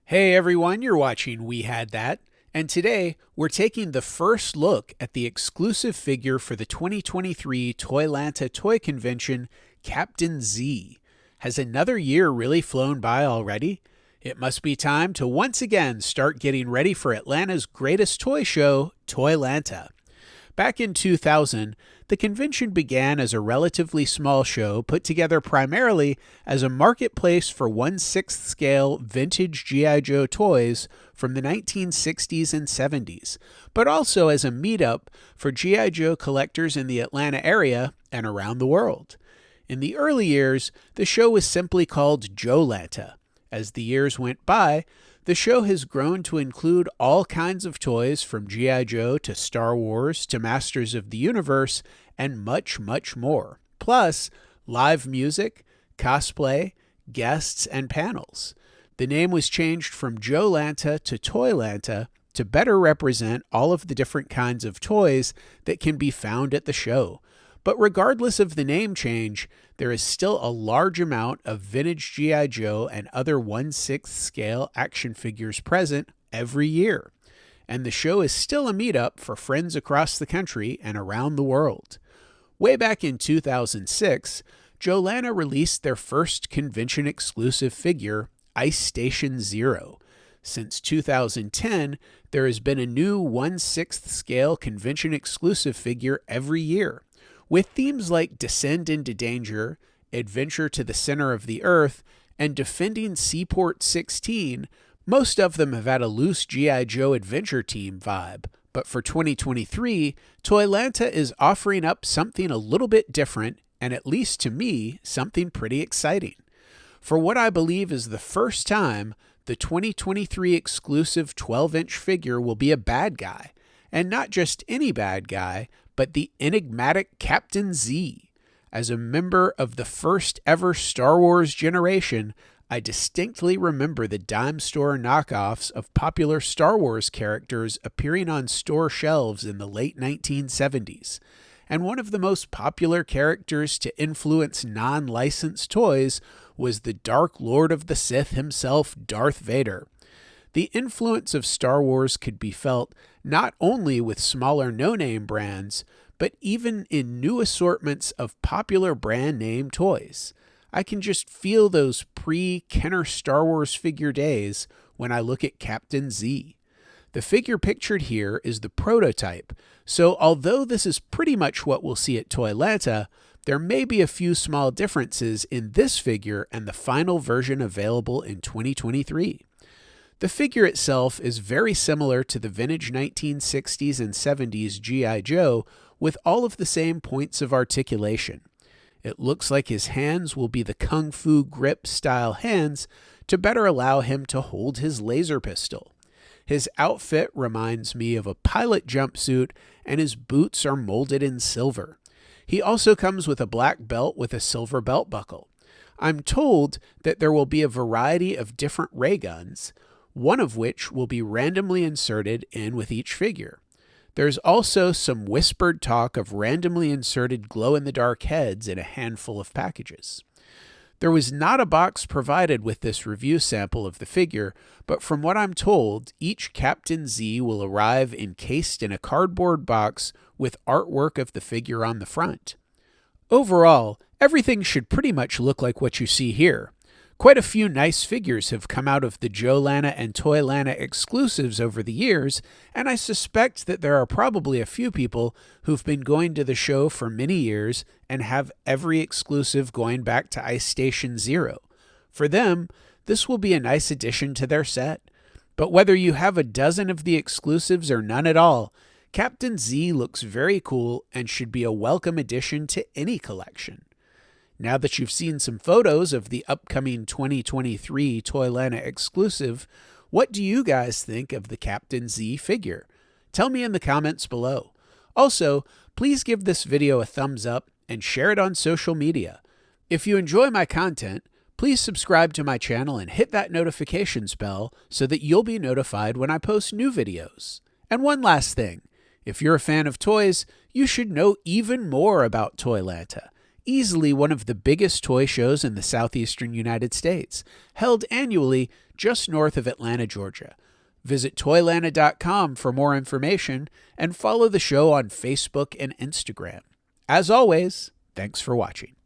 Hey everyone, you're watching We Had That, and today we're taking the first look at the exclusive figure for the 2023 ToyLanta Toy Convention, Captain Z. Has another year really flown by already? It must be time to once again start getting ready for Atlanta's greatest toy show, ToyLanta. Back in 2000, the convention began as a relatively small show put together primarily as a marketplace for 1/6 scale vintage G.I. Joe toys from the 1960s and 70s, but also as a meetup for G.I. Joe collectors in the Atlanta area and around the world. In the early years, the show was simply called JoeLanta. As the years went by, the show has grown to include all kinds of toys from G.I. Joe to Star Wars to Masters of the Universe and much, much more. Plus, live music, cosplay, guests, and panels. The name was changed from JoeLanta to ToyLanta to better represent all of the different kinds of toys that can be found at the show. But regardless of the name change, there is still a large amount of vintage G.I. Joe and other 1/6 scale action figures present every year. And the show is still a meetup for friends across the country and around the world. Way back in 2006, JoeLanta released their first convention exclusive figure, Ice Station Zero. Since 2010, there has been a new 1/6 scale convention exclusive figure every year, with themes like Descend into Danger, Adventure to the Center of the Earth, and Defending Seaport 16. Most of them have had a loose G.I. Joe Adventure Team vibe, but for 2023, ToyLanta is offering up something a little bit different, and at least to me, something pretty exciting. For what I believe is the first time, the 2023 exclusive 12-inch figure will be a bad guy, and not just any bad guy, but the enigmatic Captain Z. As a member of the first ever Star Wars generation, I distinctly remember the dime store knockoffs of popular Star Wars characters appearing on store shelves in the late 1970s. And one of the most popular characters to influence non-licensed toys was the Dark Lord of the Sith himself, Darth Vader. The influence of Star Wars could be felt not only with smaller no-name brands, but even in new assortments of popular brand name toys. I can just feel those pre-Kenner Star Wars figure days when I look at Captain Z. The figure pictured here is the prototype, so although this is pretty much what we'll see at ToyLanta, there may be a few small differences in this figure and the final version available in 2023. The figure itself is very similar to the vintage 1960s and 70s G.I. Joe, with all of the same points of articulation. It looks like his hands will be the Kung Fu grip style hands to better allow him to hold his laser pistol. His outfit reminds me of a pilot jumpsuit, and his boots are molded in silver. He also comes with a black belt with a silver belt buckle. I'm told that there will be a variety of different ray guns, one of which will be randomly inserted in with each figure. There's also some whispered talk of randomly inserted glow-in-the-dark heads in a handful of packages. There was not a box provided with this review sample of the figure, but from what I'm told, each Captain Z will arrive encased in a cardboard box with artwork of the figure on the front. Overall, everything should pretty much look like what you see here. Quite a few nice figures have come out of the JoeLanta and ToyLanta exclusives over the years, and I suspect that there are probably a few people who've been going to the show for many years and have every exclusive going back to Ice Station Zero. For them, this will be a nice addition to their set. But whether you have a dozen of the exclusives or none at all, Captain Z looks very cool and should be a welcome addition to any collection. Now that you've seen some photos of the upcoming 2023 ToyLanta exclusive, what do you guys think of the Captain Z figure? Tell me in the comments below. Also, please give this video a thumbs up and share it on social media. If you enjoy my content, please subscribe to my channel and hit that notifications bell so that you'll be notified when I post new videos. And one last thing, if you're a fan of toys, you should know even more about ToyLanta. easily one of the biggest toy shows in the southeastern United States, held annually just north of Atlanta, Georgia. Visit ToyLanta.com for more information and follow the show on Facebook and Instagram. As always, thanks for watching.